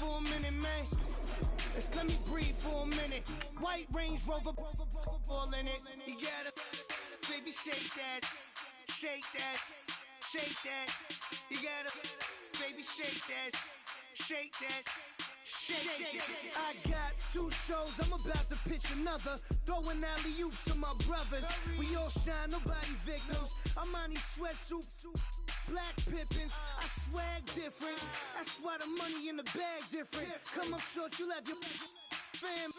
for a minute, man. Just let me breathe for a minute. White Range Rover, all in it. You gotta, baby, shake that, shake that, shake that. You gotta, baby, shake that, shake that. I got 2 shows, I'm about to pitch another. Throwing alley-oops to my brothers. We all shine, nobody victims. I'm on these sweatsuits, black pippins. I swag different. That's why the money in the bag different. Come up short, you left your fam.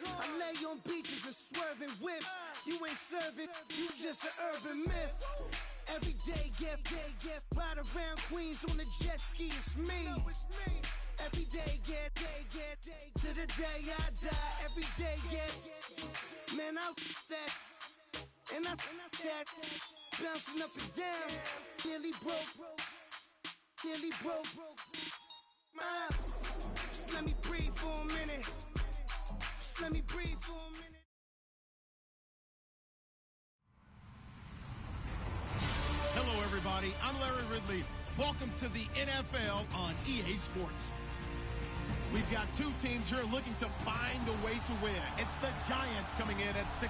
I lay on beaches and swerving whips. You ain't serving, you just an urban myth. Every day, get ride around Queens on a jet ski, it's me. Every day, get to the day I die. Every day, get, man, I that, and I that, bouncing up and down, nearly broke. Just let me breathe for a minute. Just let me breathe for a minute. Hello, everybody. I'm Larry Ridley. Welcome to the NFL on EA Sports. We've got 2 teams here looking to find a way to win. It's the Giants coming in at 6-4,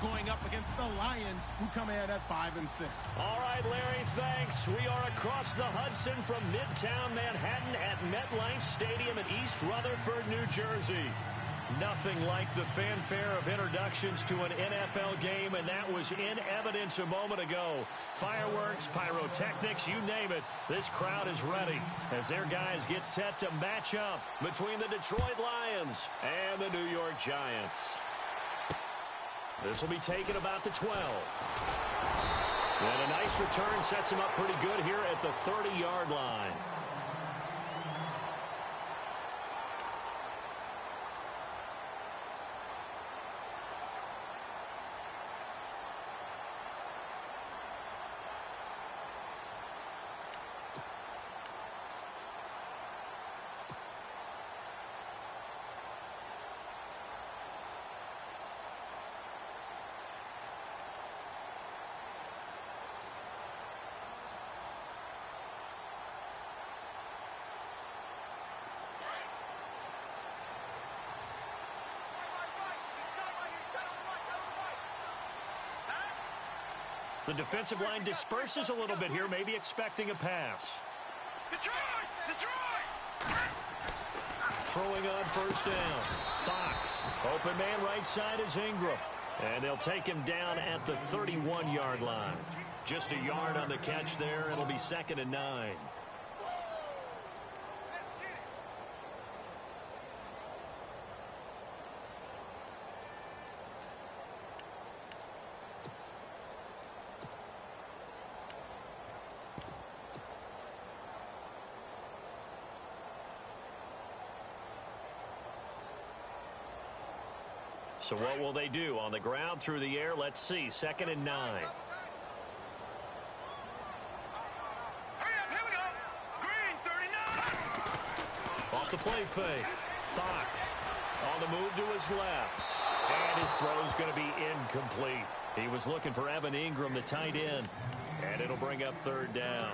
going up against the Lions, who come in at 5-6. All right, Larry, thanks. We are across the Hudson from Midtown Manhattan at MetLife Stadium in East Rutherford, New Jersey. Nothing like the fanfare of introductions to an NFL game, and that was in evidence a moment ago. Fireworks, pyrotechnics, you name it. This crowd is ready as their guys get set to match up between the Detroit Lions and the New York Giants. This will be taken about the 12. And a nice return sets him up pretty good here at the 30-yard line. The defensive line disperses a little bit here, maybe expecting a pass. Detroit! Throwing on first down. Fox. Open man right side is Ingram. And they'll take him down at the 31-yard line. Just a yard on the catch there. It'll be 2nd and 9. So what will they do? On the ground, through the air, let's see. 2nd and 9. Hurry up, here we go. Green, 39. Off the play fake. Fox on the move to his left. And his throw's going to be incomplete. He was looking for Evan Ingram, the tight end. And it'll bring up 3rd down.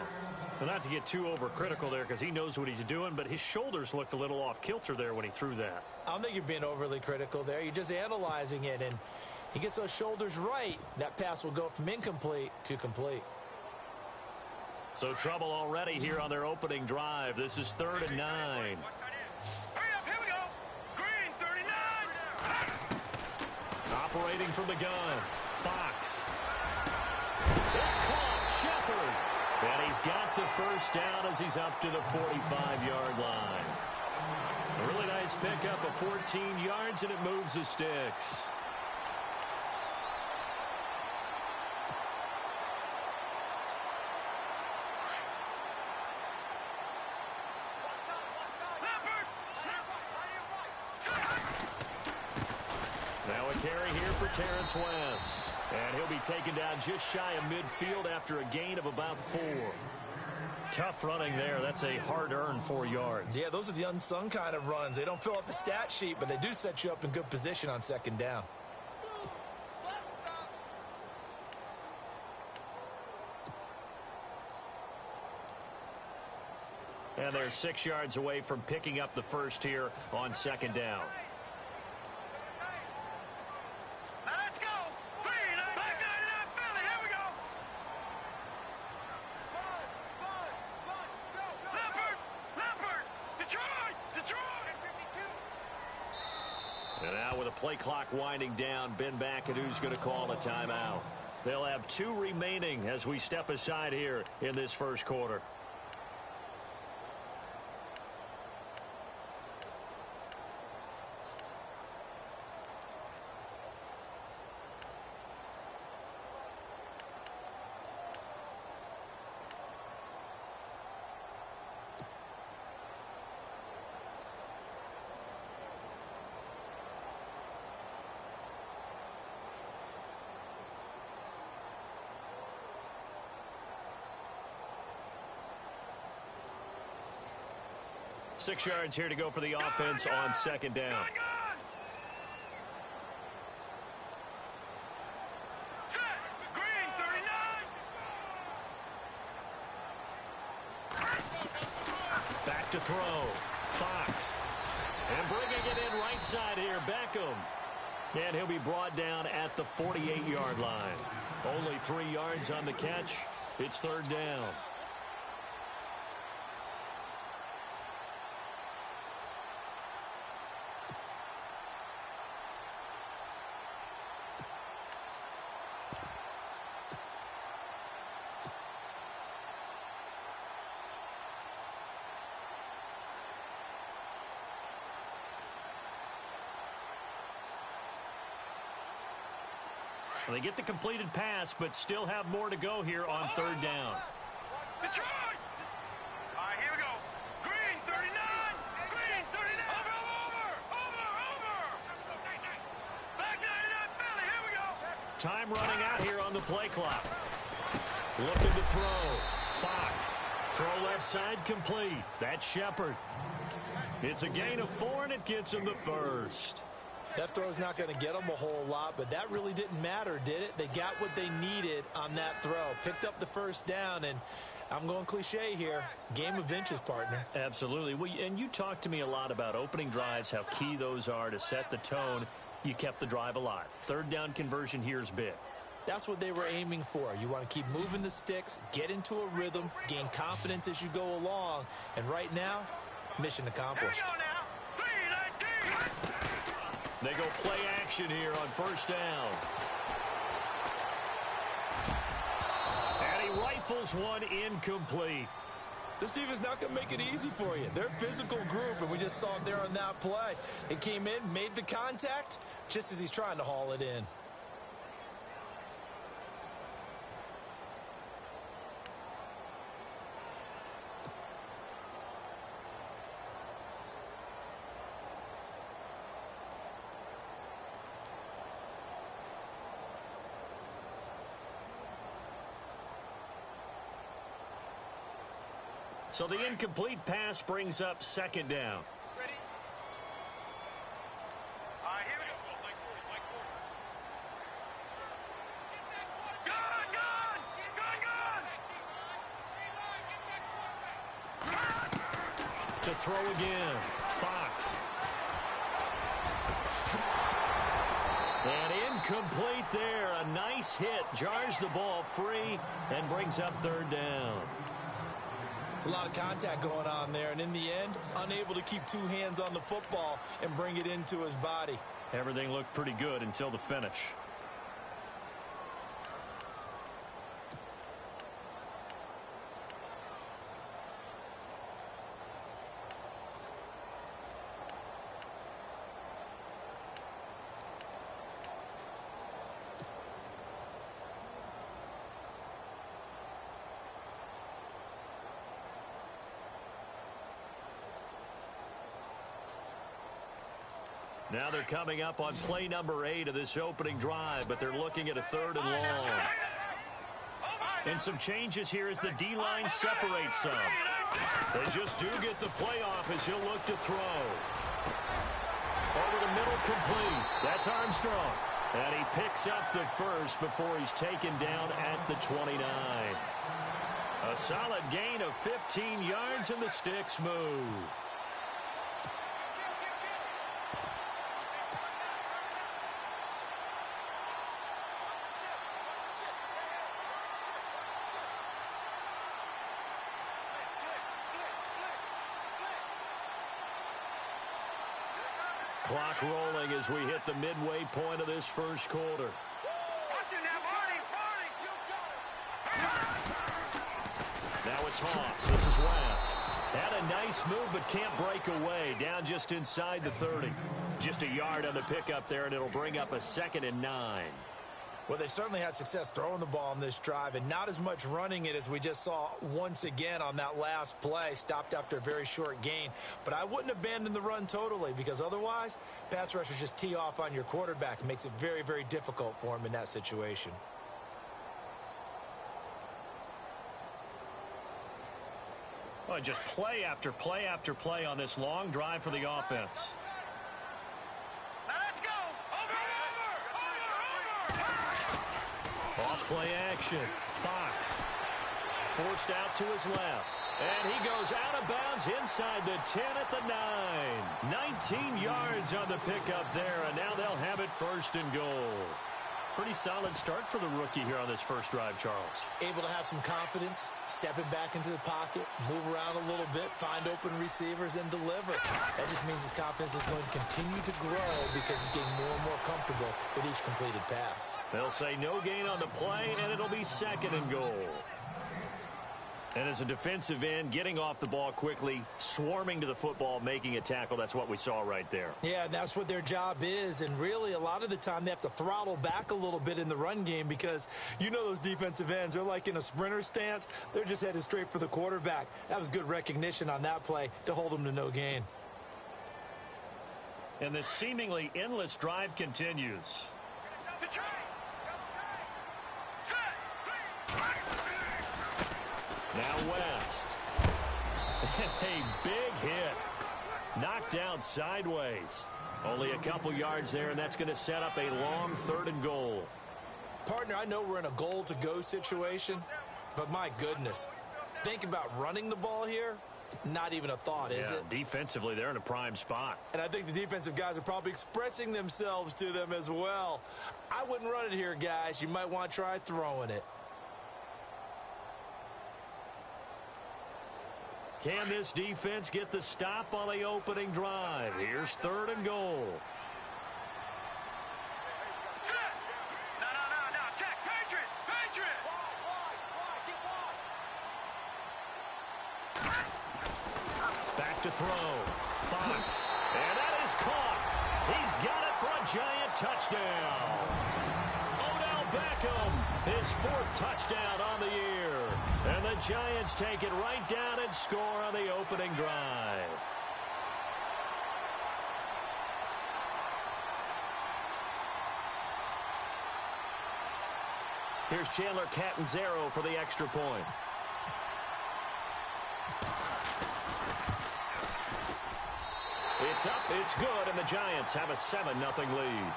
Well, not to get too overcritical there because he knows what he's doing, but his shoulders looked a little off kilter there when he threw that. I don't think you're being overly critical there. You're just analyzing it, and he gets those shoulders right. That pass will go from incomplete to complete. So trouble already here on their opening drive. This is 3rd and 9. Hurry up, here we go. Green, 39. Operating from the gun. Fox. It's caught. Shepard. And he's got the first down as he's up to the 45-yard line. A really nice pickup of 14 yards, and it moves the sticks. Now a carry here for Terrence West. And he'll be taken down just shy of midfield after a gain of about 4. Tough running there. That's a hard-earned 4 yards. Yeah, those are the unsung kind of runs. They don't fill up the stat sheet, but they do set you up in good position on 2nd down. And they're 6 yards away from picking up the first here on second down. Let's go. Green, back 99 Philly. Here we go. Leopard. Detroit. And now with a play clock winding down, Ben McAdoo's going to call a timeout. They'll have 2 remaining as we step aside here in this first quarter. Six yards here to go for the offense on second down. Set. Green, 39. Back to throw. Fox. And bringing it in right side here, Beckham. And he'll be brought down at the 48-yard line. Only 3 yards on the catch. It's third down. They get the completed pass, but still have more to go here on third down. Detroit. All right, here we go. Green, 39. Green, 39. Over. Back 99 Philly. Here we go. Time running out here on the play clock. Looking to throw. Fox. Throw left side complete. That's Shepard. It's a gain of 4, and it gets him the first. That throw's not going to get them a whole lot, but that really didn't matter, did it? They got what they needed on that throw. Picked up the first down, and I'm going cliche here. Game of inches, partner. Absolutely. Well, and you talked to me a lot about opening drives, how key those are to set the tone. You kept the drive alive. Third down conversion here is big. That's what they were aiming for. You want to keep moving the sticks, get into a rhythm, gain confidence as you go along. And right now, mission accomplished. Here we go now. They go play action here on first down. And he rifles one incomplete. This defense not going to make it easy for you. They're a physical group, and we just saw it there on that play. It came in, made the contact, just as he's trying to haul it in. So the incomplete pass brings up second down. Ready? All right, here we go. Gun! To throw again. Fox. And incomplete there. A nice hit. Jars the ball free and brings up third down. It's a lot of contact going on there, and in the end, unable to keep 2 hands on the football and bring it into his body. Everything looked pretty good until the finish. Now they're coming up on play number 8 of this opening drive, but they're looking at a third and long. And some changes here as the D-line separates some. They just do get the playoff as he'll look to throw. Over the middle, complete. That's Armstrong. And he picks up the first before he's taken down at the 29. A solid gain of 15 yards, and the sticks move. Clock rolling as we hit the midway point of this first quarter. Now it's Hoss. This is West. Had a nice move but can't break away. Down just inside the 30. Just a yard on the pickup there, and it'll bring up a 2nd and 9. Well, they certainly had success throwing the ball on this drive and not as much running it as we just saw once again on that last play. Stopped after a very short gain. But I wouldn't abandon the run totally because otherwise, pass rushers just tee off on your quarterback. It makes it very, very difficult for him in that situation. Well, just play after play after play on this long drive for the offense. Off-play action. Fox forced out to his left. And he goes out of bounds inside the 10 at the 9. 19 yards on the pickup there, and now they'll have it 1st and goal. Pretty solid start for the rookie here on this first drive, Charles. Able to have some confidence, stepping back into the pocket, move around a little bit, find open receivers, and deliver. That just means his confidence is going to continue to grow because he's getting more and more comfortable with each completed pass. They'll say no gain on the play, and it'll be 2nd and goal. And as a defensive end, getting off the ball quickly, swarming to the football, making a tackle, that's what we saw right there. Yeah, that's what their job is. And really, a lot of the time, they have to throttle back a little bit in the run game because you know those defensive ends, they're like in a sprinter stance. They're just headed straight for the quarterback. That was good recognition on that play to hold them to no gain. And this seemingly endless drive continues. Now West. A big hit. Knocked down sideways. Only a couple yards there, and that's going to set up a long 3rd and goal. Partner, I know we're in a goal-to-go situation, but my goodness. Think about running the ball here. Not even a thought, is it? Defensively, they're in a prime spot. And I think the defensive guys are probably expressing themselves to them as well. I wouldn't run it here, guys. You might want to try throwing it. Can this defense get the stop on the opening drive? Here's 3rd and goal. No, check. Patriot. Back to throw. Fox. And that is caught. He's got it for a giant touchdown. Odell Beckham, his 4th touchdown on the year. And the Giants take it right down and score on the opening drive. Here's Chandler Catanzaro for the extra point. It's up, it's good, and the Giants have a 7-0 lead.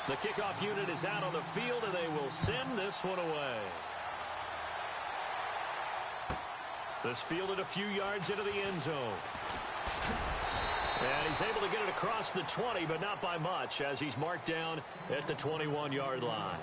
The kickoff unit is out on the field, and they will send this one away. This fielded a few yards into the end zone. And he's able to get it across the 20, but not by much, as he's marked down at the 21-yard line.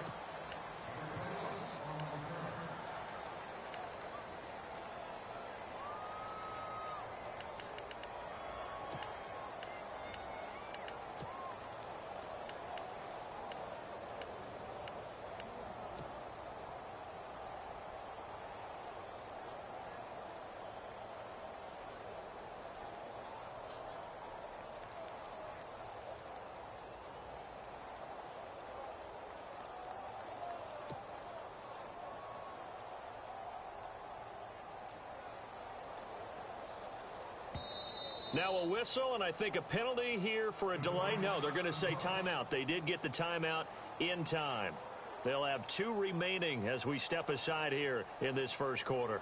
Now a whistle, and I think a penalty here for a delay. No, they're going to say timeout. They did get the timeout in time. They'll have 2 remaining as we step aside here in this first quarter.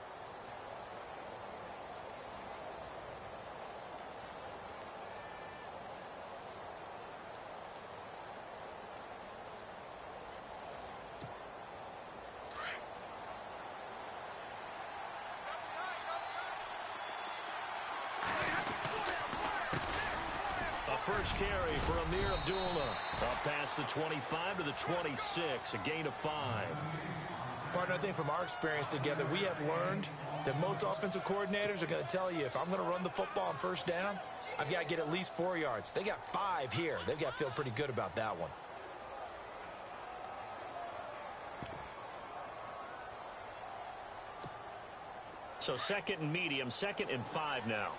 first carry for Amir Abdullah. Up past the 25 to the 26, a gain of 5. Partner, I think from our experience together, we have learned that most offensive coordinators are going to tell you, if I'm going to run the football on first down, I've got to get at least 4 yards. They got 5 here. They've got to feel pretty good about that one. So second and medium, 2nd and 5 now.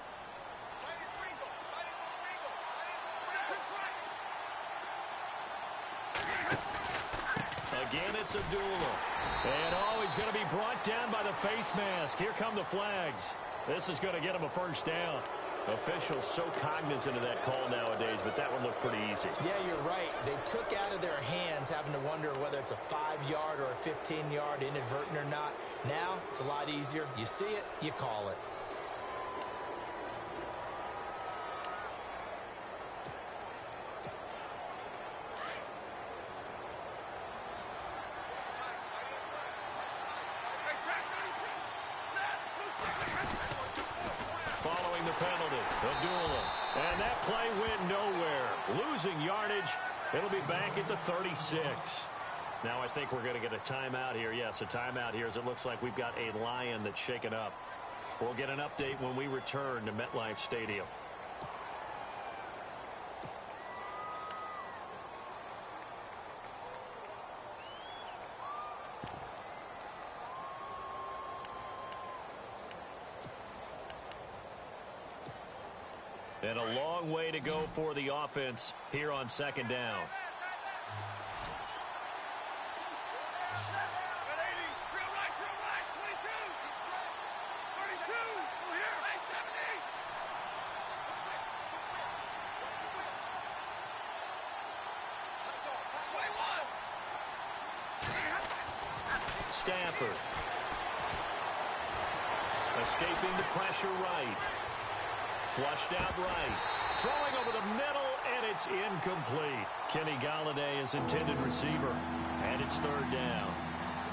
Again, it's Abdullah. And he's going to be brought down by the face mask. Here come the flags. This is going to get him a first down. Officials so cognizant of that call nowadays, but that one looked pretty easy. Yeah, you're right. They took out of their hands having to wonder whether it's a 5-yard or a 15-yard inadvertent or not. Now, it's a lot easier. You see it, you call it. Following the penalty, Abdullah. And that play went nowhere. Losing yardage. It'll be back at the 36. Now I think we're going to get a timeout here. Yes, a timeout here as it looks like we've got a Lion that's shaken up. We'll get an update when we return to MetLife Stadium. And a long way to go for the offense here on 2nd down. Stafford. Escaping the pressure right. Flushed out right. Throwing over the middle, and it's incomplete. Kenny Golladay is intended receiver, and it's 3rd down.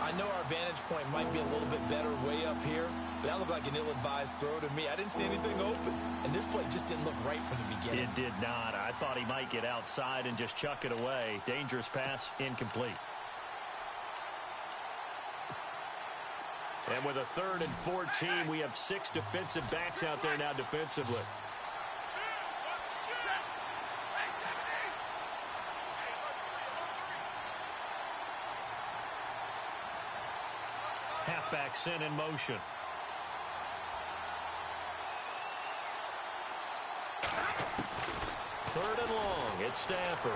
I know our vantage point might be a little bit better way up here, but that looked like an ill-advised throw to me. I didn't see anything open, and this play just didn't look right from the beginning. It did not. I thought he might get outside and just chuck it away. Dangerous pass, incomplete. And with a 3rd and 14, we have 6 defensive backs out there now defensively. Halfback sent in motion. Third and long. It's Stafford.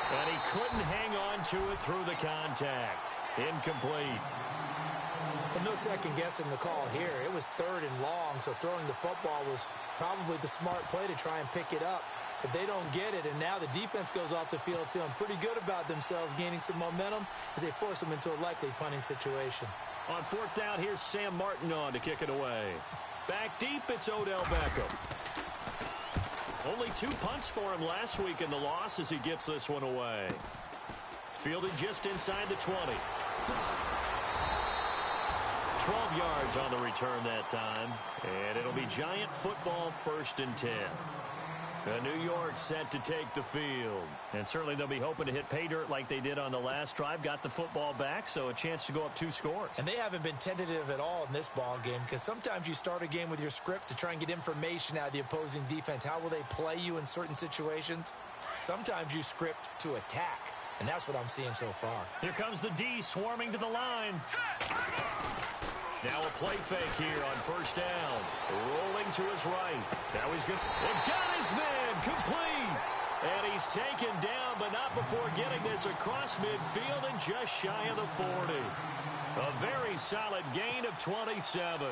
And he couldn't hang on to it through the contact. Incomplete. Well, no second guessing the call here. It was 3rd and long, so throwing the football was probably the smart play to try and pick it up. But they don't get it, and now the defense goes off the field feeling pretty good about themselves, gaining some momentum as they force them into a likely punting situation. On 4th down, here's Sam Martin on to kick it away. Back deep, it's Odell Beckham. Only 2 punts for him last week in the loss as he gets this one away. Fielded just inside the 20. 12 yards on the return that time. And it'll be Giant football 1st and 10. New York set to take the field. And certainly they'll be hoping to hit pay dirt like they did on the last drive. Got the football back, so a chance to go up 2 scores. And they haven't been tentative at all in this ball game because sometimes you start a game with your script to try and get information out of the opposing defense. How will they play you in certain situations? Sometimes you script to attack, and that's what I'm seeing so far. Here comes the D swarming to the line. Now a play fake here on 1st down. Rolling to his right. Now he's good. And got his man complete. And he's taken down, but not before getting this across midfield and just shy of the 40. A very solid gain of 27.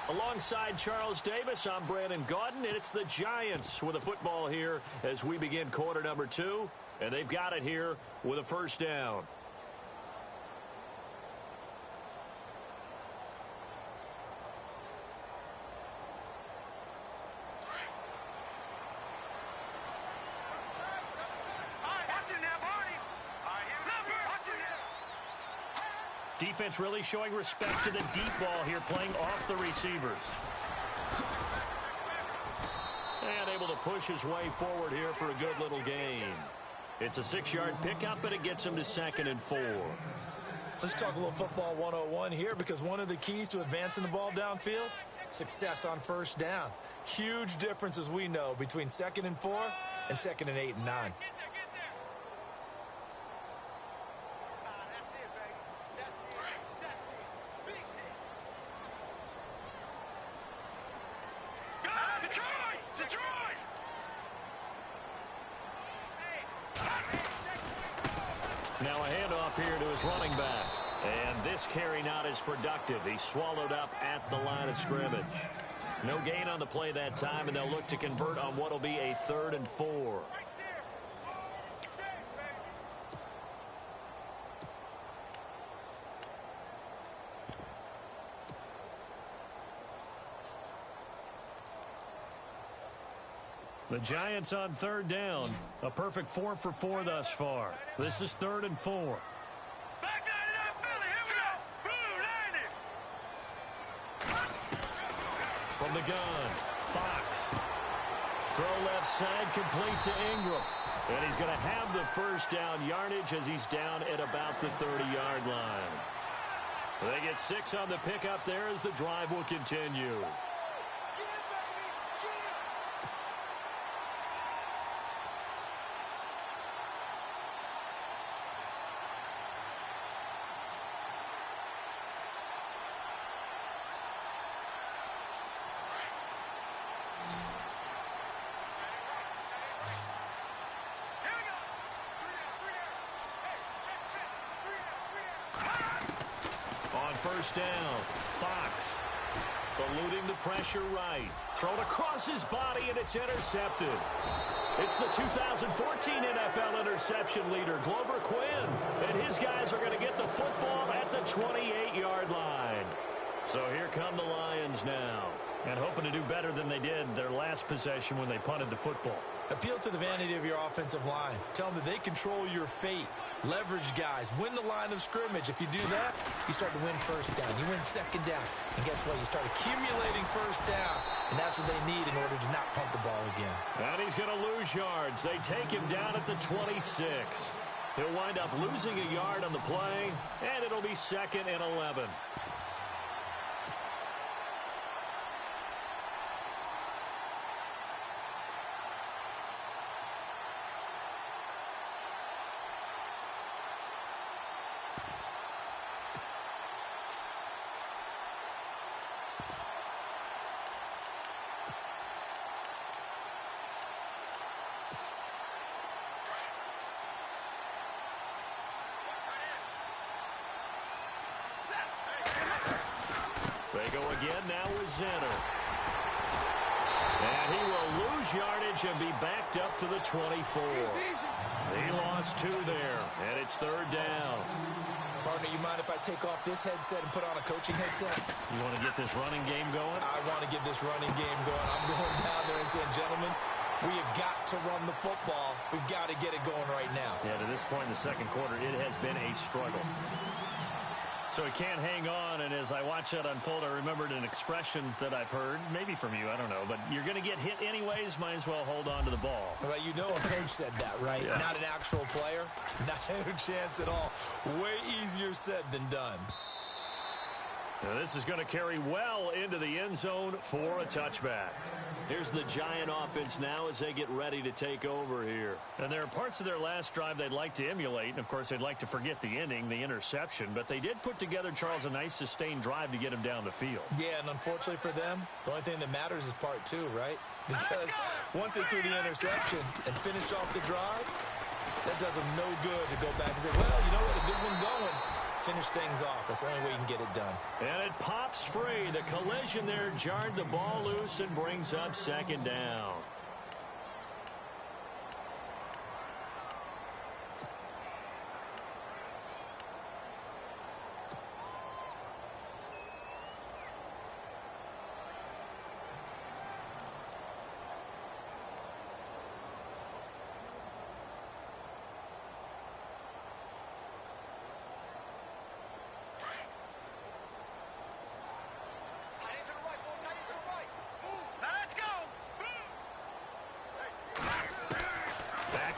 Alongside Charles Davis, I'm Brandon Gaudin, and it's the Giants with a football here as we begin quarter number 2, and they've got it here with a 1st down. Defense really showing respect to the deep ball here, playing off the receivers. And able to push his way forward here for a good little gain. It's a 6-yard pickup, but it gets him to 2nd and 4. Let's talk a little football 101 here, because one of the keys to advancing the ball downfield, success on first down. Huge difference, as we know, between 2nd and 4 and 2nd and 8 and 9. Now a handoff here to his running back. And this carry not as productive. He's swallowed up at the line of scrimmage. No gain on the play that time, and they'll look to convert on what will be a 3rd and 4. The Giants on 3rd down. A perfect 4 for 4 thus far. This is 3rd and 4. Back line it up, Philly. Here we go. Boom, line it. From the gun, Fox. Throw left side, complete to Ingram. And he's going to have the first down yardage as he's down at about the 30-yard line. They get 6 on the pickup there as the drive will continue. First down, Fox eluding the pressure right. Thrown across his body, and it's intercepted. It's the 2014 NFL interception leader, Glover Quinn. And his guys are going to get the football at the 28-yard line. So here come the Lions now. And hoping to do better than they did their last possession when they punted the football. Appeal to the vanity of your offensive line. Tell them that they control your fate. Leverage guys. Win the line of scrimmage. If you do that, you start to win first down. You win 2nd down. And guess what? You start accumulating first downs. And that's what they need in order to not punt the ball again. And he's going to lose yards. They take him down at the 26. He'll wind up losing a yard on the play. And it'll be 2nd and 11. They go again now with Zenner. And he will lose yardage and be backed up to the 24. He lost 2 there, and it's 3rd down. Partner, you mind if I take off this headset and put on a coaching headset? You want to get this running game going? I want to get this running game going. I'm going down there and saying, gentlemen, we have got to run the football. We've got to get it going right now. Yeah, to this point in the 2nd quarter, it has been a struggle. So he can't hang on, and as I watch that unfold, I remembered an expression that I've heard, maybe from you, I don't know, but you're going to get hit anyways, might as well hold on to the ball. Well, you know a coach said that, right? Yeah. Not an actual player. Not a chance at all. Way easier said than done. Now this is going to carry well into the end zone for a touchback. Here's the Giant offense now as they get ready to take over here. And there are parts of their last drive they'd like to emulate. And, of course, they'd like to forget the ending, the interception. But they did put together, Charles, a nice sustained drive to get him down the field. Yeah, and unfortunately for them, the only thing that matters is part 2, right? Because once they threw the interception and finished off the drive, that does them no good to go back and say, well, you know what, a good one going. Finish things off. That's the only way you can get it done. And it pops free. The collision there jarred the ball loose and brings up 2nd down.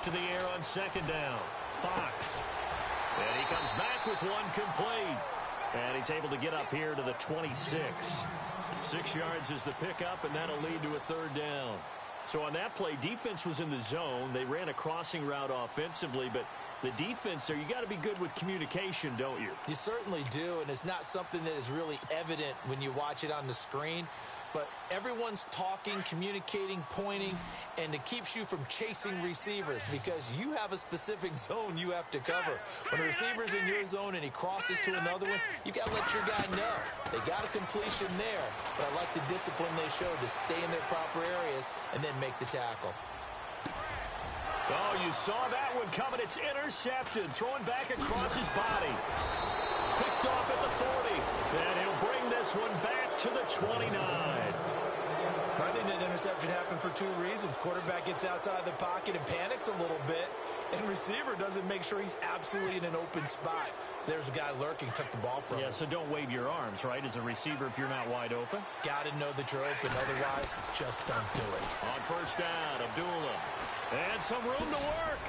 to the air on second down. Fox. And he comes back with one complete. And he's able to get up here to the 26. 6 yards is the pickup, and that'll lead to a third down. So on that play, defense was in the zone. They ran a crossing route offensively, but the defense there, you got to be good with communication, don't you? You certainly do, and it's not something that is really evident when you watch it on the screen. But everyone's talking, communicating, pointing, and it keeps you from chasing receivers because you have a specific zone you have to cover. When a receiver's in your zone and he crosses to another one, you got to let your guy know. They got a completion there, but I like the discipline they showed to stay in their proper areas and then make the tackle. Oh, you saw that one coming. It's intercepted, throwing back across his body. Picked off at the 40, and he'll bring this one back to the 29. I think that interception happened for 2 reasons. Quarterback gets outside the pocket and panics a little bit, and receiver doesn't make sure he's absolutely in an open spot. So there's a guy lurking, took the ball from him. Yeah, so don't wave your arms, right, as a receiver if you're not wide open. Got to know that you're open, otherwise just don't do it. On first down, Abdullah. And some room to work.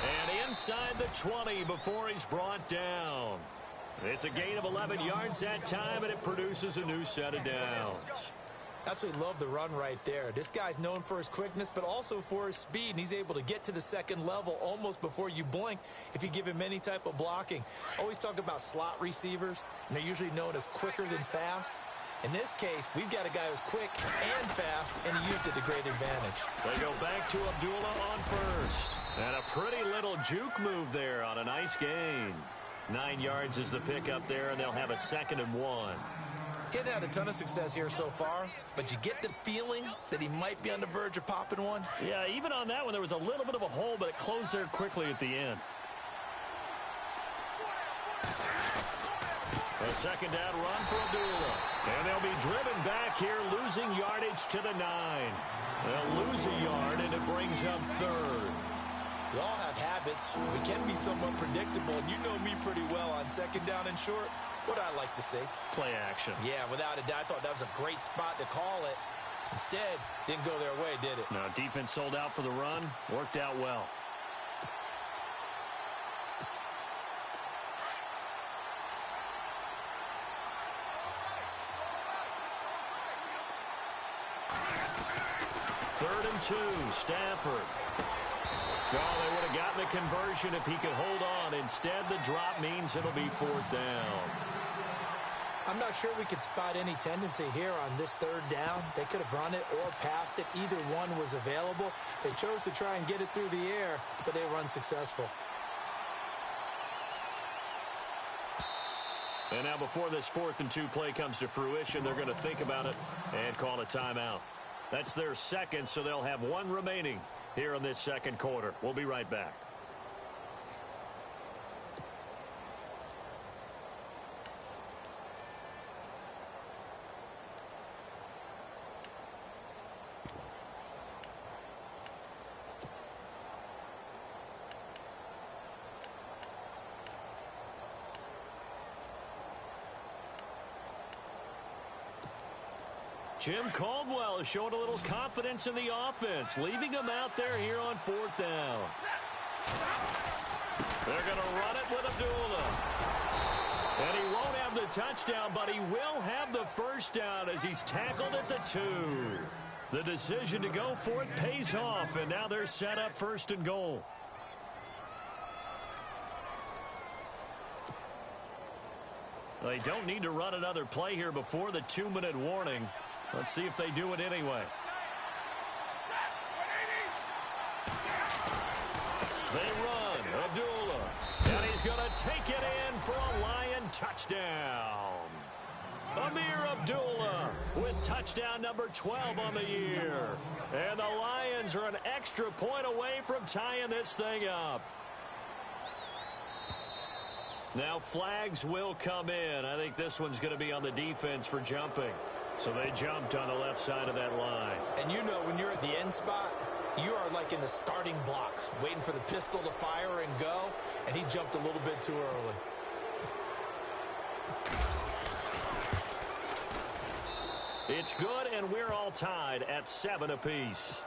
And inside the 20 before he's brought down. It's a gain of 11 yards that time, and it produces a new set of downs. Absolutely love the run right there. This guy's known for his quickness, but also for his speed, and he's able to get to the second level almost before you blink if you give him any type of blocking. Always talk about slot receivers, and they're usually known as quicker than fast. In this case, we've got a guy who's quick and fast, and he used it to great advantage. They go back to Abdullah on first. And a pretty little juke move there on a nice gain. 9 yards is the pickup there, and they'll have a 2nd and 1. Getting had a ton of success here so far, but you get the feeling that he might be on the verge of popping one. Yeah, even on that one, there was a little bit of a hole, but it closed there quickly at the end. A 2nd down run for Abdullah. And they'll be driven back here, losing yardage to the 9. They'll lose a yard, and it brings up 3rd. We all have habits. We can be somewhat predictable, and you know me pretty well on 2nd down and short. What I like to see. Play action. Yeah, without a doubt. I thought that was a great spot to call it. Instead, didn't go their way, did it? No, defense sold out for the run. Worked out well. Third and 2, Stafford. Oh, they would have gotten the conversion if he could hold on. Instead, the drop means it'll be 4th down. I'm not sure we could spot any tendency here on this 3rd down. They could have run it or passed it. Either one was available. They chose to try and get it through the air, but they were unsuccessful. And now before this 4th and 2 play comes to fruition, they're going to think about it and call a timeout. That's their 2nd, so they'll have 1 remaining here in this 2nd quarter. We'll be right back. Jim Caldwell is showing a little confidence in the offense, leaving him out there here on 4th down. They're going to run it with Abdullah. And he won't have the touchdown, but he will have the 1st down as he's tackled at the 2. The decision to go for it pays off, and now they're set up 1st and goal. They don't need to run another play here before the 2-minute warning. Let's see if they do it anyway. They run. Abdullah. And he's going to take it in for a Lion touchdown. Amir Abdullah with touchdown number 12 on the year. And the Lions are an extra point away from tying this thing up. Now flags will come in. I think this one's going to be on the defense for jumping. So they jumped on the left side of that line. And you know when you're at the end spot, you are like in the starting blocks, waiting for the pistol to fire and go, and he jumped a little bit too early. It's good, and we're all tied at 7 apiece.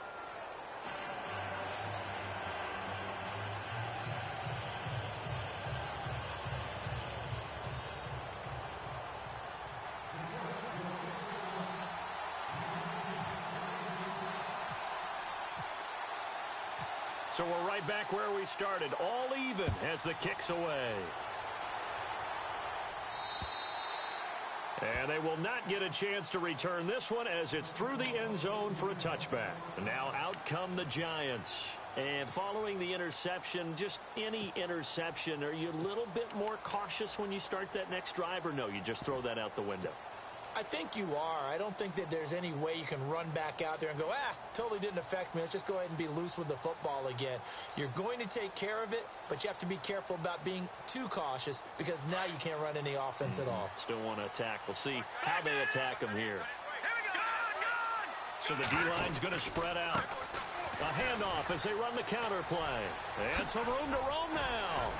So we're right back where we started, all even as the kick's away. And they will not get a chance to return this one as it's through the end zone for a touchback. Now out come the Giants. And following the interception, just any interception, are you a little bit more cautious when you start that next drive, or no, you just throw that out the window? I think you are. I don't think that there's any way you can run back out there and go, totally didn't affect me. Let's just go ahead and be loose with the football again. You're going to take care of it, but you have to be careful about being too cautious because now you can't run any offense at all. Still want to attack. We'll see how they attack them here. So the D-line's going to spread out. A handoff as they run the counter play. And some room to roam now.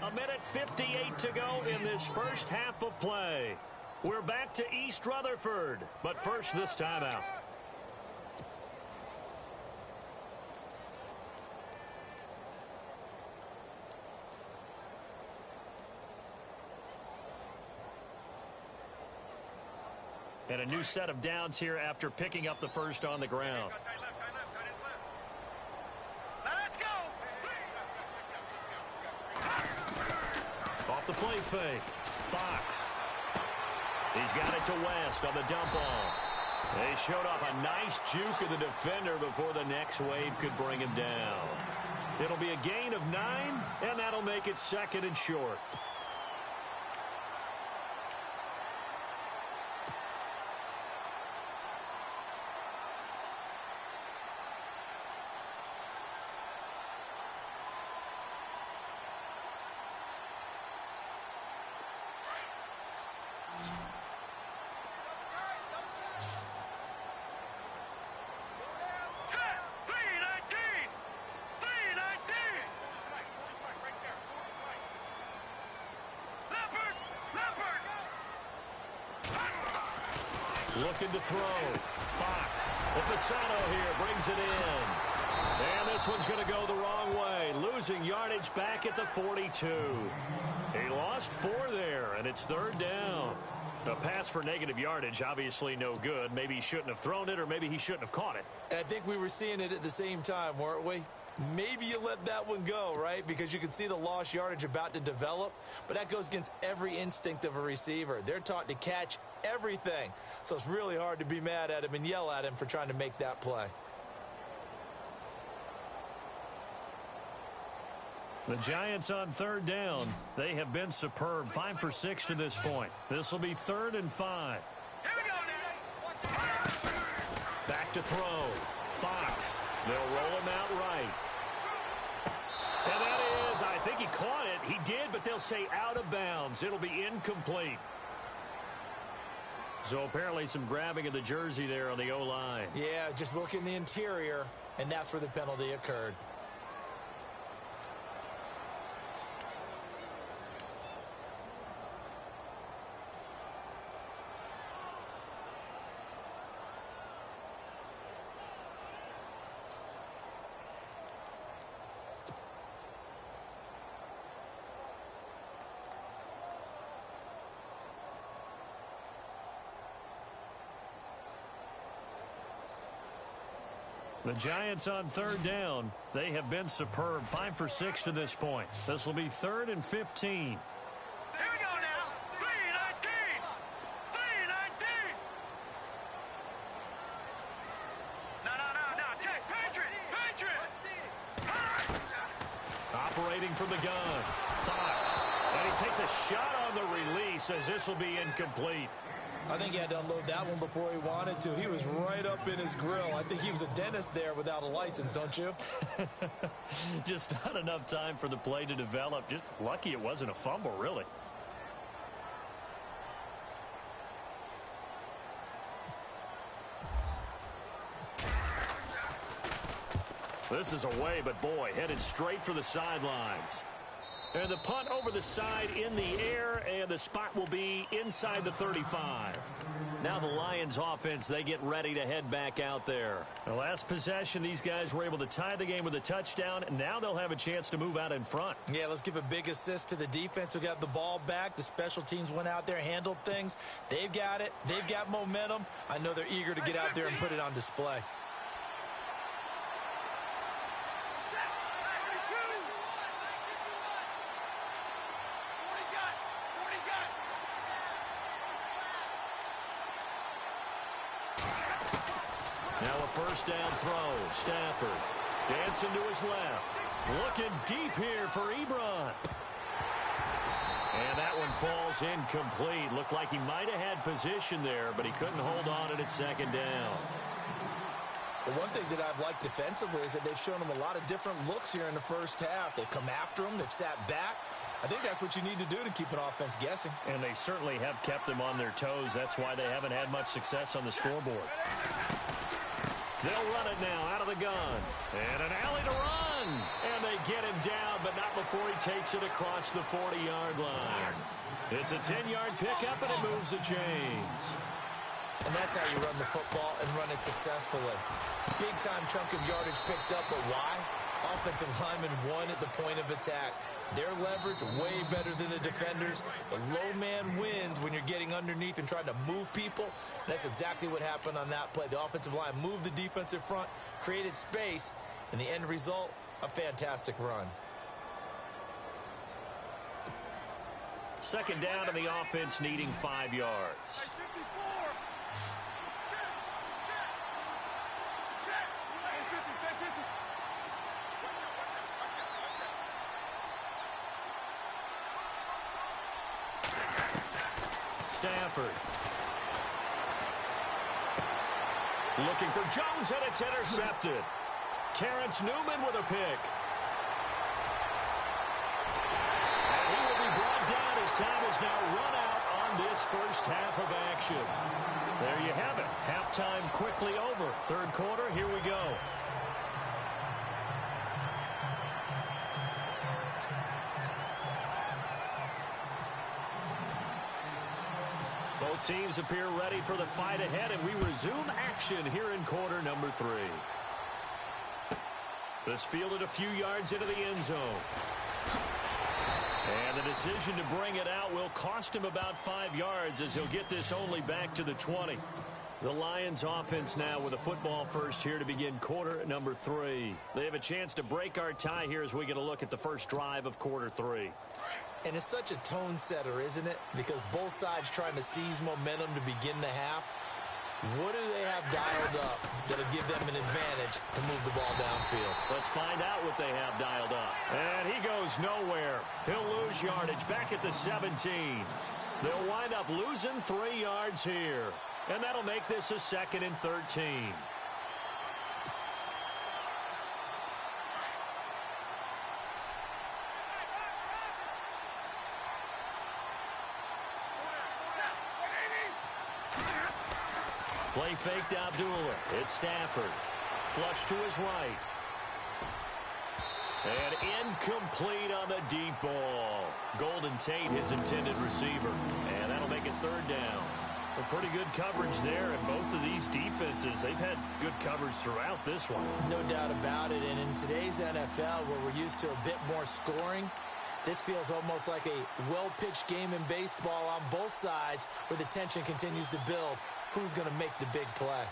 A minute 58 to go in this first half of play. We're back to East Rutherford, but first this timeout. And a new set of downs here after picking up the first on the ground. Let's go. Off the play fake. Fox. He's got it to West on the dump off. They showed off a nice juke of the defender before the next wave could bring him down. It'll be a gain of 9, and that'll make it 2nd and short. Looking to throw. Fox. Fasano here brings it in. And this one's going to go the wrong way. Losing yardage back at the 42. He lost 4 there, and it's 3rd down. A pass for negative yardage, obviously no good. Maybe he shouldn't have thrown it, or maybe he shouldn't have caught it. I think we were seeing it at the same time, weren't we? Maybe you let that one go, right? Because you can see the lost yardage about to develop. But that goes against every instinct of a receiver. They're taught to catch everything. So it's really hard to be mad at him and yell at him for trying to make that play. The Giants on 3rd down. They have been superb. 5 for 6 to this point. This will be 3rd and 5. Here we go now. Back to throw. Fox. They'll roll him out right. And that is, I think he caught it. He did, but they'll say out of bounds. It'll be incomplete. So apparently some grabbing of the jersey there on the O-line. Yeah, just look in the interior, and that's where the penalty occurred. The Giants on 3rd down. They have been superb. 5 for 6 to this point. This will be 3rd and 15. Here we go now. 319. 319. No. Check. Patriot. Operating from the gun. Fox. And he takes a shot on the release as this will be incomplete. I think he had to unload that one before he wanted to. He was right up in his grill. I think he was a dentist there without a license, don't you? Just not enough time for the play to develop. Just lucky it wasn't a fumble, really. This is away, but boy, headed straight for the sidelines. And the punt over the side in the air, and the spot will be inside the 35. Now the Lions offense, they get ready to head back out there. The last possession, these guys were able to tie the game with a touchdown, and now they'll have a chance to move out in front. Yeah, let's give a big assist to the defense who got the ball back. The special teams went out there, handled things. They've got it. They've got momentum. I know they're eager to get out there and put it on display. Now a first down throw. Stafford dancing to his left. Looking deep here for Ebron. And that one falls incomplete. Looked like he might have had position there, but he couldn't hold on at second down. Well, one thing that I've liked defensively is that they've shown him a lot of different looks here in the first half. They've come after him. They've sat back. I think that's what you need to do to keep an offense guessing. And they certainly have kept them on their toes. That's why they haven't had much success on the scoreboard. They'll run it now out of the gun. And an alley to run. And they get him down, but not before he takes it across the 40-yard line. It's a 10-yard pickup, and it moves the chains. And that's how you run the football and run it successfully. Big-time chunk of yardage picked up, but why? Offensive linemen won at the point of attack. Their leverage way better than the defenders. The low man wins when you're getting underneath and trying to move people. That's exactly what happened on that play. The offensive line moved the defensive front, created space, and the end result, a fantastic run. Second down, and the offense needing 5 yards. Stafford. Looking for Jones, and it's intercepted. Terrence Newman with a pick. And he will be brought down. His time is now run out on this first half of action. There you have it. Halftime quickly over. Third quarter, here we go. Both teams appear ready for the fight ahead, and we resume action here in quarter number 3. This fielded a few yards into the end zone. And the decision to bring it out will cost him about 5 yards as he'll get this only back to the 20. The Lions offense now with a football first here to begin quarter number 3. They have a chance to break our tie here as we get a look at the first drive of quarter 3. And it's such a tone setter, isn't it? Because both sides trying to seize momentum to begin the half. What do they have dialed up that'll give them an advantage to move the ball downfield? Let's find out what they have dialed up. And he goes nowhere. He'll lose yardage back at the 17. They'll wind up losing 3 yards here. And that'll make this a 2nd and 13. Play faked Abdullah. It's Stafford. Flush to his right. And incomplete on the deep ball. Golden Tate, his intended receiver. And that'll make it 3rd down. Well, pretty good coverage there, and both of these defenses, they've had good coverage throughout this one. No doubt about it, and in today's NFL, where we're used to a bit more scoring, this feels almost like a well-pitched game in baseball on both sides where the tension continues to build. Who's going to make the big play?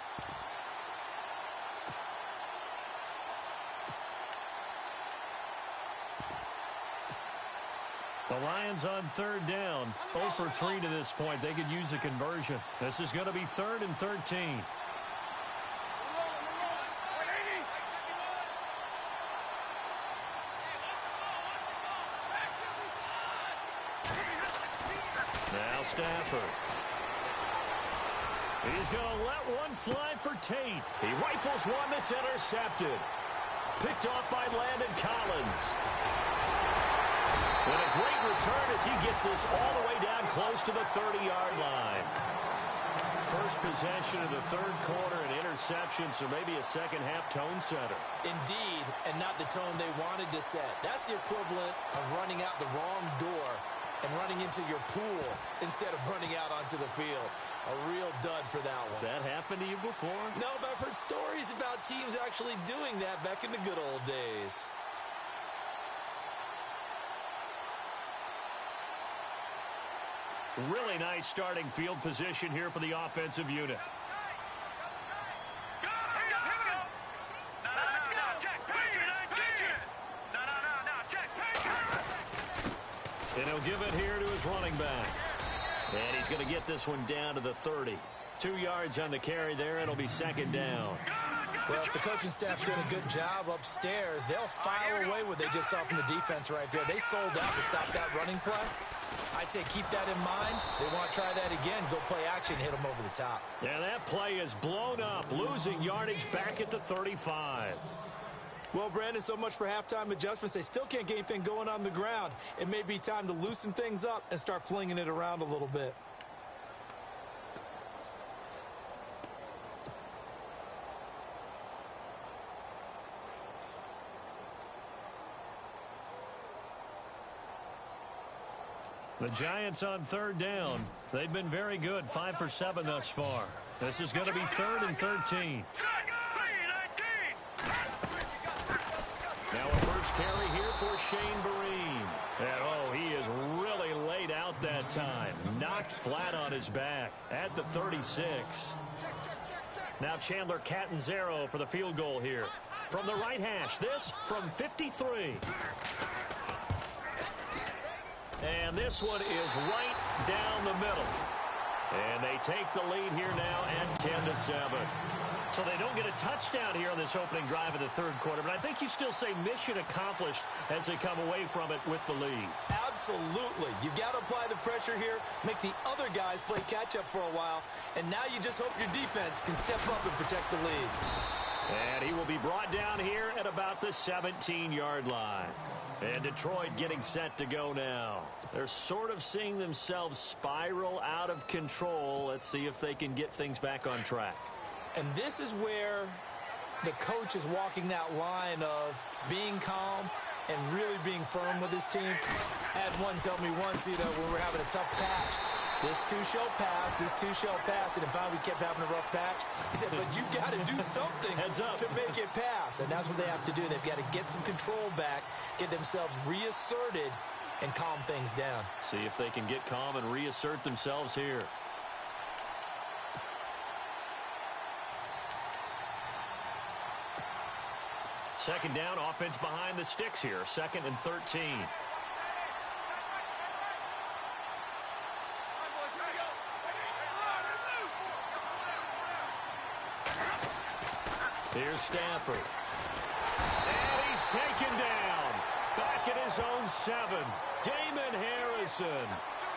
The Lions on 3rd down. 0 for 3 to this point. They could use a conversion. This is going to be 3rd and 13. Now Stafford. He's going to let one fly for Tate. He rifles one that's intercepted. Picked off by Landon Collins. And a great return as he gets this all the way down close to the 30-yard line. First possession of the 3rd quarter, an interception. interception, so maybe a second-half tone setter. Indeed, and not the tone they wanted to set. That's the equivalent of running out the wrong door and running into your pool instead of running out onto the field. A real dud for that one. Has that happened to you before? No, but I've heard stories about teams actually doing that back in the good old days. Really nice starting field position here for the offensive unit. And he'll give it here to his running back. And he's going to get this one down to the 30. 2 yards on the carry there. It'll be second down. Well, if the coaching staff's doing a good job upstairs, they'll file away what they just saw from the defense right there. They sold out to stop that running play. I'd say keep that in mind. They want to try that again. Go play action, hit them over the top. Yeah, that play is blown up, losing yardage back at the 35. Well, Brandon, so much for halftime adjustments. They still can't get anything going on the ground. It may be time to loosen things up and start flinging it around a little bit. The Giants on third down. They've been very good, 5 for 7 thus far. This is going to be 3rd and 13. Now a first carry here for Shane Vereen. And oh, he is really laid out that time. Knocked flat on his back at the 36. Now Chandler Catanzaro for the field goal here. From the right hash, this from 53. And this one is right down the middle. And they take the lead here now at 10-7. So they don't get a touchdown here on this opening drive of the third quarter. But I think you still say mission accomplished as they come away from it with the lead. Absolutely. You've got to apply the pressure here, make the other guys play catch-up for a while, and now you just hope your defense can step up and protect the lead. And he will be brought down here at about the 17-yard line. And Detroit getting set to go now. They're sort of seeing themselves spiral out of control. Let's see if they can get things back on track. And this is where the coach is walking that line of being calm and really being firm with his team. I had one tell me once, when we're having a tough patch, this too shall pass, this too shall pass. And finally we kept having a rough patch. He said, but you got to do something to make it pass. And that's what they have to do. They've got to get some control back, get themselves reasserted, and calm things down. See if they can get calm and reassert themselves here. Second down, offense behind the sticks here. 2nd and 13. Here's Stafford. And he's taken down. Back at his own 7. Damon Harrison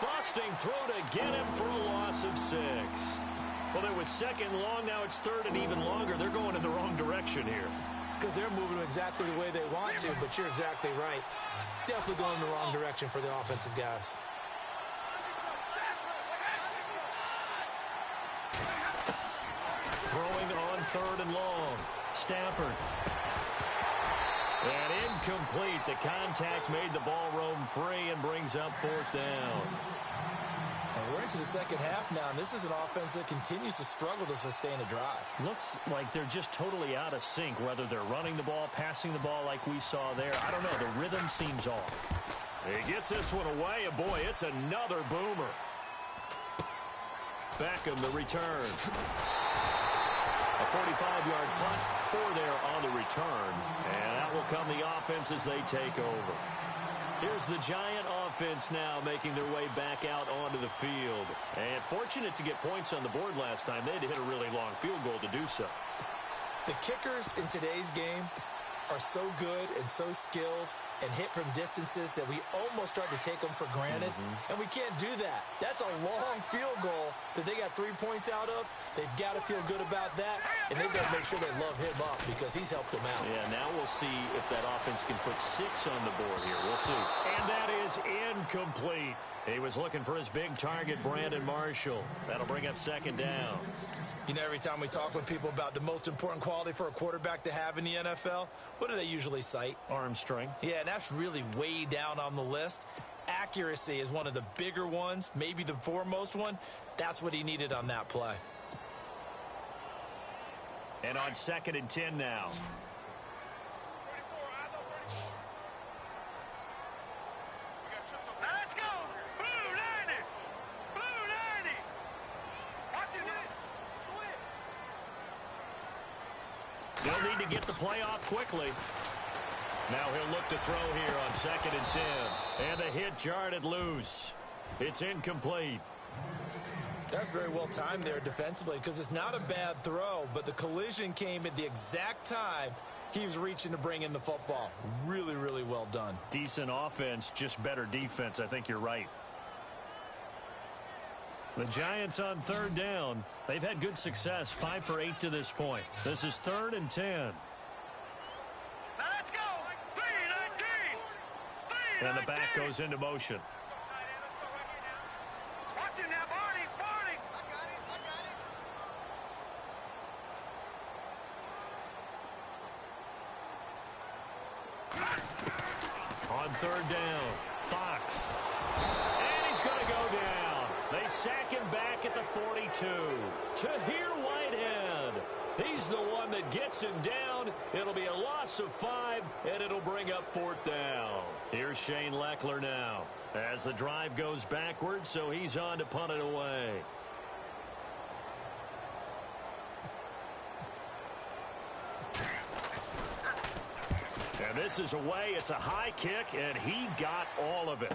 busting through to get him for a loss of 6. Well, it was 2nd long. Now it's 3rd and even longer. They're going in the wrong direction here. Because they're moving exactly the way they want to, but you're exactly right. Definitely going in the wrong direction for the offensive guys. Throwing on 3rd and long. Stafford. And incomplete. The contact made the ball roam free and brings up 4th down. And we're into the second half now, and this is an offense that continues to struggle to sustain a drive. Looks like they're just totally out of sync, whether they're running the ball, passing the ball like we saw there. I don't know. The rhythm seems off. He gets this one away, and boy, it's another boomer. Beckham, the return. A 45-yard punt for there on the return. And that will come the offense as they take over. Here's the Giant offense now making their way back out onto the field. And fortunate to get points on the board last time. They had to hit a really long field goal to do so. The kickers in today's game are so good and so skilled and hit from distances that we almost start to take them for granted. And we can't do that. That's a long field goal that they got 3 points out of. They've got to feel good about that, and they've got to make sure they love him up because he's helped them out. Yeah, now we'll see if that offense can put 6 on the board here. We'll see. And that is incomplete. He was looking for his big target, Brandon Marshall. That'll bring up second down. You know, every time we talk with people about the most important quality for a quarterback to have in the NFL, what do they usually cite? Arm strength. Yeah, and that's really way down on the list. Accuracy is one of the bigger ones, maybe the foremost one. That's what he needed on that play. And on 2nd and 10 now. Let's go! Blue 90! Blue 90! Watch it! They'll need to get the play off quickly. Now he'll look to throw here on 2nd and 10. And the hit jarred it loose. It's incomplete. That's very well timed there defensively because it's not a bad throw, but the collision came at the exact time he was reaching to bring in the football. Really, really well done. Decent offense, just better defense. I think you're right. The Giants on 3rd down. They've had good success, 5 for 8 to this point. This is 3rd and 10. Let's go! 3-19! And the back goes into motion. Watch it now, Barney! Barney! On 3rd down, Fox. And he's going to go down. They sack him back at the 42. Tahir Whitehead. He's the one that gets him down. It'll be a loss of 5, and it'll bring up 4th down. Here's Shane Leckler now as the drive goes backwards, so he's on to punt it away. And this is away. It's a high kick, and he got all of it.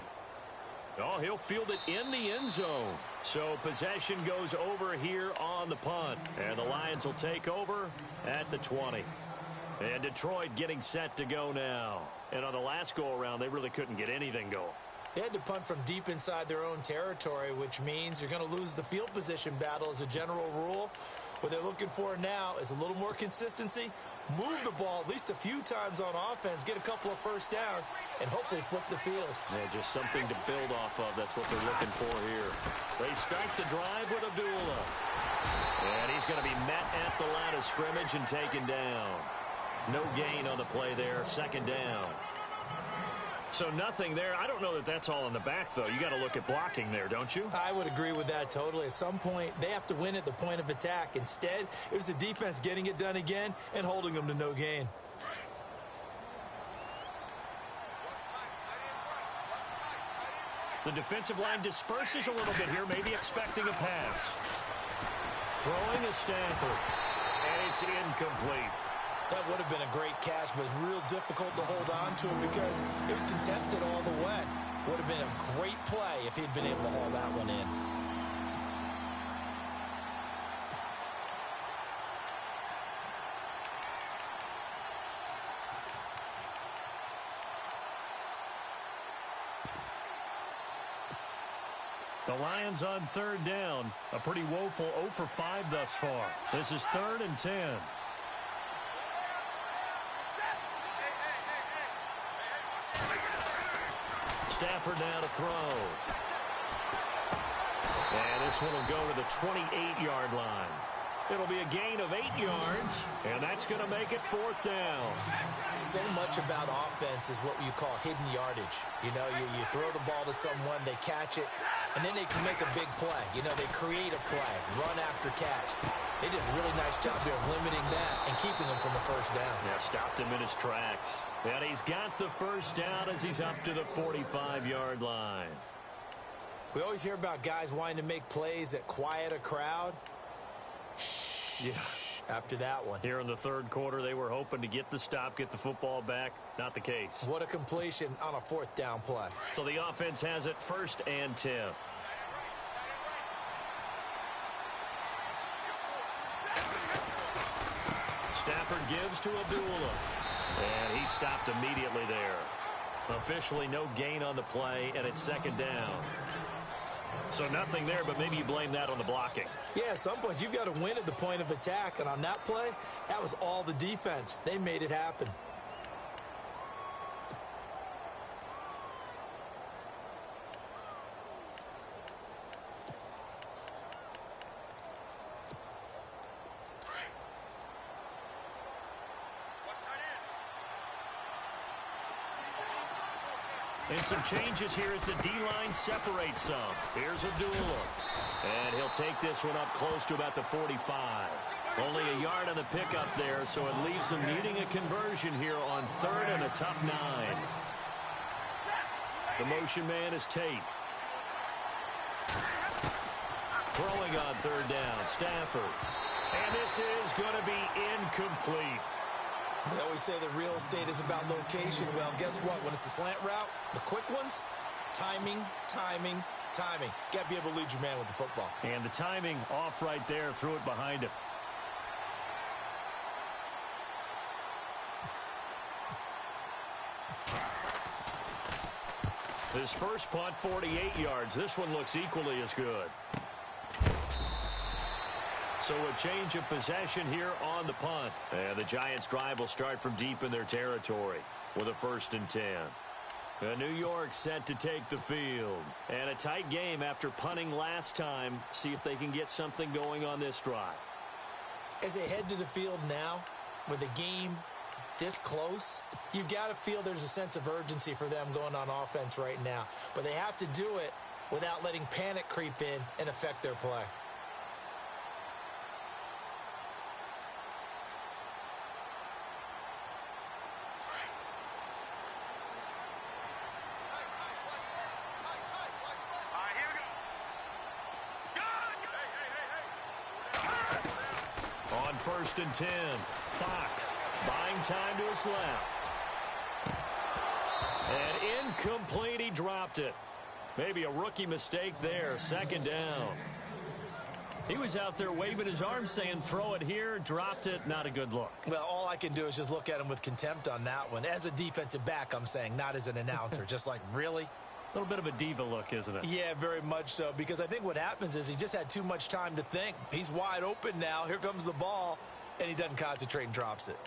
Oh, he'll field it in the end zone. So possession goes over here on the punt. And the Lions will take over at the 20. And Detroit getting set to go now. And on the last go-around, they really couldn't get anything going. They had to punt from deep inside their own territory, which means you're going to lose the field position battle as a general rule. What they're looking for now is a little more consistency, move the ball at least a few times on offense, get a couple of first downs, and hopefully flip the field. Yeah, just something to build off of. That's what they're looking for here. They start the drive with Abdullah. And he's going to be met at the line of scrimmage and taken down. No gain on the play there, 2nd down. So nothing there. I don't know that that's all in the back, though. You got to look at blocking there, don't you? I would agree with that totally. At some point, they have to win at the point of attack. Instead, it was the defense getting it done again and holding them to no gain. The defensive line disperses a little bit here, maybe expecting a pass. Throwing is Stafford, and it's incomplete. That would have been a great catch, but it's real difficult to hold on to him because it was contested all the way. Would have been a great play if he'd been able to haul that one in. The Lions on 3rd down. A pretty woeful 0 for 5 thus far. This is 3rd and 10. Stafford now to throw. And this one will go to the 28-yard line. It'll be a gain of 8 yards, and that's going to make it 4th down. So much about offense is what you call hidden yardage. You know, you throw the ball to someone, they catch it, and then they can make a big play. You know, they create a play, run after catch. They did a really nice job here of limiting that and keeping him from a first down. Yeah, stopped him in his tracks. And he's got the first down as he's up to the 45-yard line. We always hear about guys wanting to make plays that quiet a crowd. Yeah. After that one. Here in the 3rd quarter, they were hoping to get the stop, get the football back. Not the case. What a completion on a 4th down play. So the offense has it 1st and 10. Stafford gives to Abdullah. And he stopped immediately there. Officially no gain on the play, and it's 2nd down. So nothing there, but maybe you blame that on the blocking. Yeah, at some point, you've got to win at the point of attack. And on that play, that was all the defense. They made it happen. And some changes here as the D-line separates some. Here's Abdullah. And he'll take this one up close to about the 45. Only a yard on the pickup there, so it leaves them needing a conversion here on 3rd and a tough 9. The motion man is Tate. Throwing on 3rd down, Stafford. And this is going to be incomplete. They always say that real estate is about location. Well, guess what? When it's a slant route, the quick ones, timing, timing, timing. Got to be able to lead your man with the football. And the timing off right there, threw it behind him. His first punt, 48 yards. This one looks equally as good. So a change of possession here on the punt. And the Giants' drive will start from deep in their territory with a 1st and 10. New York set to take the field. And a tight game after punting last time. See if they can get something going on this drive. As they head to the field now, with the game this close, you've got to feel there's a sense of urgency for them going on offense right now. But they have to do it without letting panic creep in and affect their play. On 1st and 10, Fox buying time to his left. And incomplete, he dropped it. Maybe a rookie mistake there, 2nd down. He was out there waving his arms saying throw it here, dropped it, not a good look. Well, all I can do is just look at him with contempt on that one. As a defensive back, I'm saying, not as an announcer. Just like, really? A little bit of a diva look, isn't it? Yeah, very much so, because I think what happens is he just had too much time to think. He's wide open now. Here comes the ball, and he doesn't concentrate and drops it.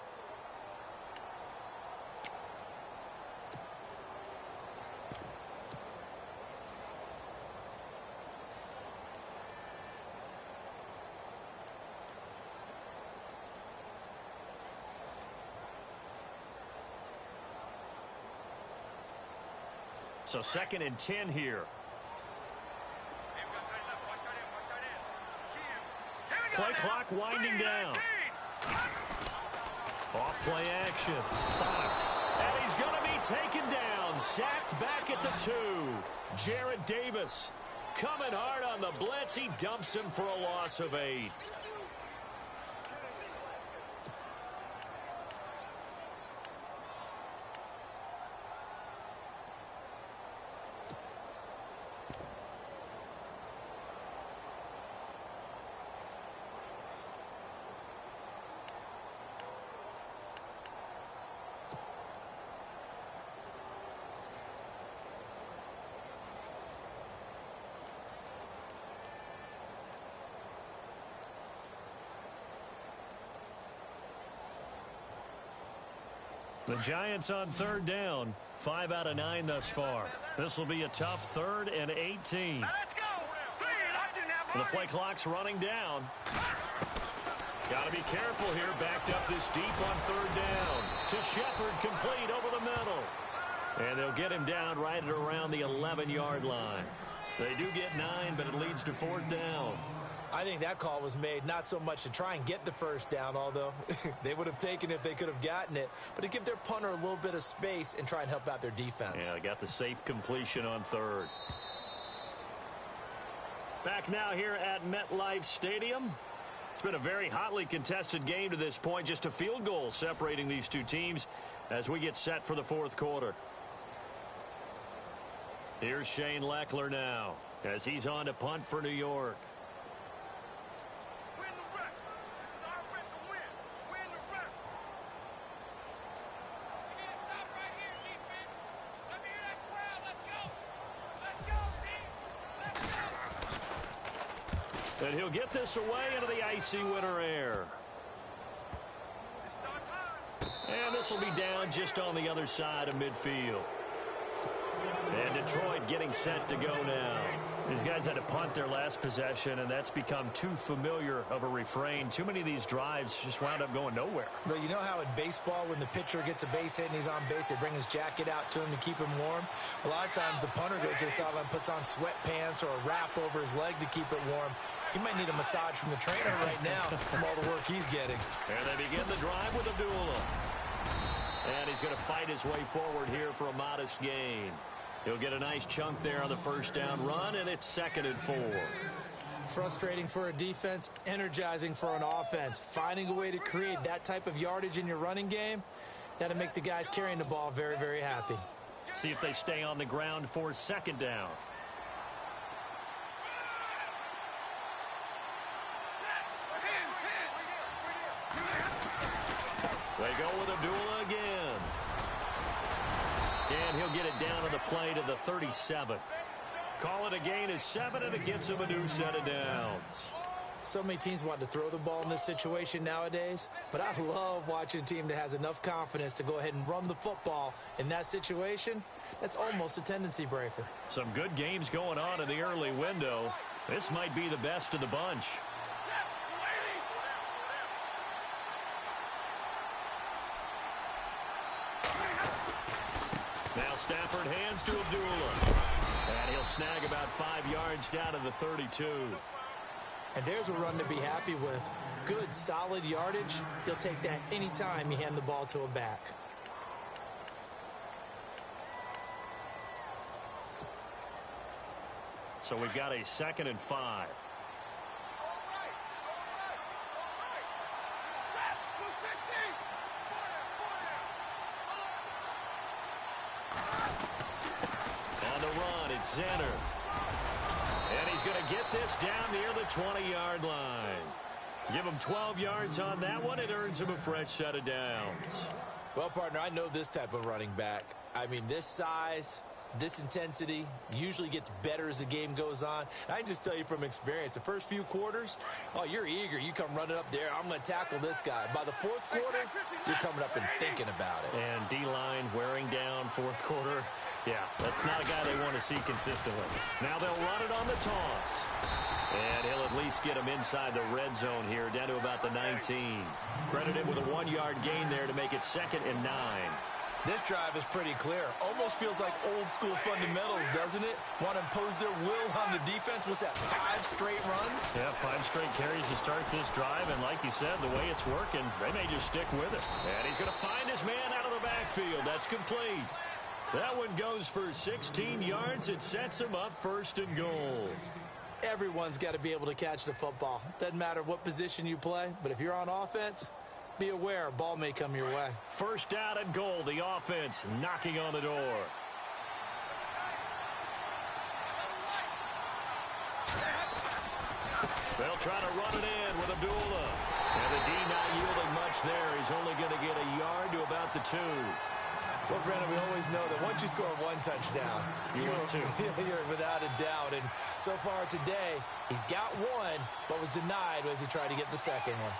So 2nd and 10 here. Play clock winding down. Off play action. Fox. And he's going to be taken down. Sacked back at the 2. Jared Davis coming hard on the blitz. He dumps him for a loss of 8. The Giants on 3rd down. 5 out of 9 thus far. This will be a tough 3rd and 18. Let's go. The play clock's running down. Got to be careful here. Backed up this deep on 3rd down. To Shepard, complete over the middle. And they'll get him down right at around the 11-yard line. They do get 9, but it leads to 4th down. I think that call was made not so much to try and get the 1st down, although they would have taken it if they could have gotten it, but to give their punter a little bit of space and try and help out their defense. Yeah, they got the safe completion on 3rd. Back now here at MetLife Stadium. It's been a very hotly contested game to this point. Just a field goal separating these two teams as we get set for the 4th quarter. Here's Shane Leckler now as he's on to punt for New York. And he'll get this away into the icy winter air. And this will be down just on the other side of midfield. And Detroit getting set to go now. These guys had to punt their last possession, and that's become too familiar of a refrain. Too many of these drives just wound up going nowhere. But you know how in baseball, when the pitcher gets a base hit and he's on base, they bring his jacket out to him to keep him warm? A lot of times the punter goes to the sideline, puts on sweatpants or a wrap over his leg to keep it warm. He might need a massage from the trainer right now from all the work he's getting. And they begin the drive with Abdullah. And he's going to fight his way forward here for a modest gain. He'll get a nice chunk there on the first down run, and it's 2nd and 4. Frustrating for a defense, energizing for an offense. Finding a way to create that type of yardage in your running game, that'll make the guys carrying the ball very, very happy. See if they stay on the ground for 2nd down. They go with Abdullah again. And he'll get it down to the play to the 37. Call it a gain of 7, and it gets him a new set of downs. So many teams want to throw the ball in this situation nowadays, but I love watching a team that has enough confidence to go ahead and run the football in that situation. That's almost a tendency breaker. Some good games going on in the early window. This might be the best of the bunch. Now Stafford hands to Abdullah. And he'll snag about 5 yards down to the 32. And there's a run to be happy with. Good, solid yardage. He'll take that anytime you hand the ball to a back. So we've got a 2nd and 5. On the run, it's Zenner. And he's going to get this down near the 20-yard line. Give him 12 yards on that one. It earns him a fresh set of downs. Well, partner, I know this type of running back. I mean, this size, this intensity usually gets better as the game goes on. I can just tell you from experience, the first few quarters, oh, you're eager. You come running up there. I'm going to tackle this guy. By the 4th quarter, you're coming up and thinking about it. And D-line wearing down 4th quarter. Yeah, that's not a guy they want to see consistently. Now they'll run it on the toss. And he'll at least get him inside the red zone here, down to about the 19. Credited with a 1-yard gain there to make it 2nd and 9. This drive is pretty clear. Almost feels like old school fundamentals, doesn't it? Want to impose their will on the defense. What's that, 5 straight runs? Yeah, 5 straight carries to start this drive. And like you said, the way it's working, they may just stick with it. And he's going to find his man out of the backfield. That's complete. That one goes for 16 yards. It sets him up 1st and goal. Everyone's got to be able to catch the football. Doesn't matter what position you play, but if you're on offense, be aware a ball may come your way. 1st down and goal. The offense knocking on the door. They'll try to run it in with Abdullah. And the D not yielding much there. He's only going to get a yard to about the 2. Well, Brandon, we always know that once you score 1 touchdown, you want 2. You're without a doubt. And so far today, he's got 1, but was denied as he tried to get the 2nd one.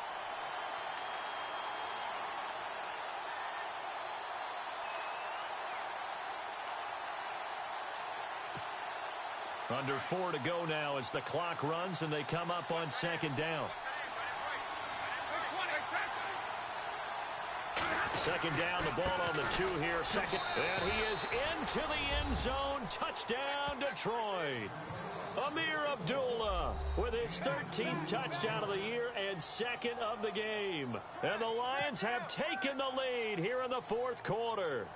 Under 4 to go now as the clock runs and they come up on 2nd down. 2nd down, the ball on the 2 here. 2nd, and he is into the end zone. Touchdown, Detroit. Amir Abdullah with his 13th touchdown of the year and 2nd of the game. And the Lions have taken the lead here in the 4th quarter.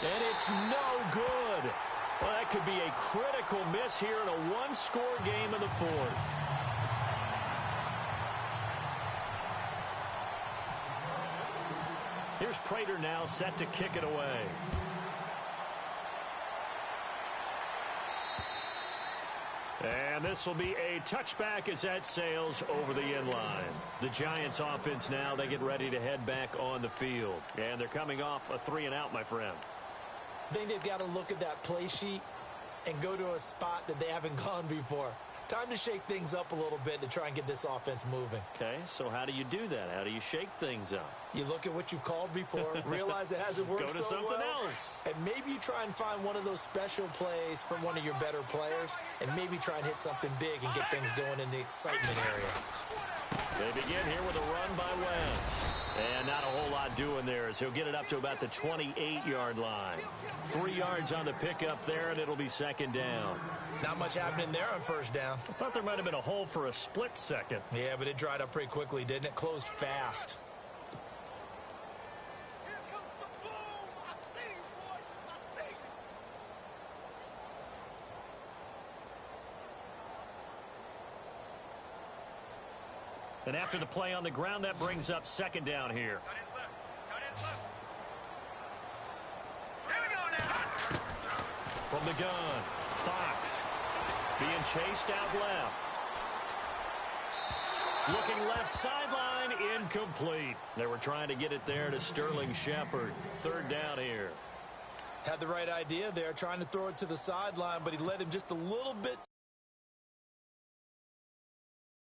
And it's no good. Well, that could be a critical miss here in a 1-score game in the 4th. Here's Prater now set to kick it away. And this will be a touchback as that sails over the end line. The Giants offense now, they get ready to head back on the field. And they're coming off a 3-and-out, my friend. I think they've got to look at that play sheet and go to a spot that they haven't gone before. Time to shake things up a little bit to try and get this offense moving. Okay, so how do you do that? How do you shake things up? You look at what you've called before, realize it hasn't worked Go to so something well, else. and maybe you try and find one of those special plays from one of your better players, and maybe try and hit something big and get things going in the excitement area. They begin here with a run by Wentz. And not a whole lot doing there as he'll get it up to about the 28-yard line. 3 yards on the pickup there, and it'll be second down. Not much happening there on first down. I thought there might have been a hole for a split second. Yeah, but it dried up pretty quickly, didn't it? Closed fast. And after the play on the ground, that brings up second down here. From the gun, Fox being chased out left. Looking left sideline, incomplete. They were trying to get it there to Sterling Shepard. Third down here. Had the right idea there, trying to throw it to the sideline, but he led him just a little bit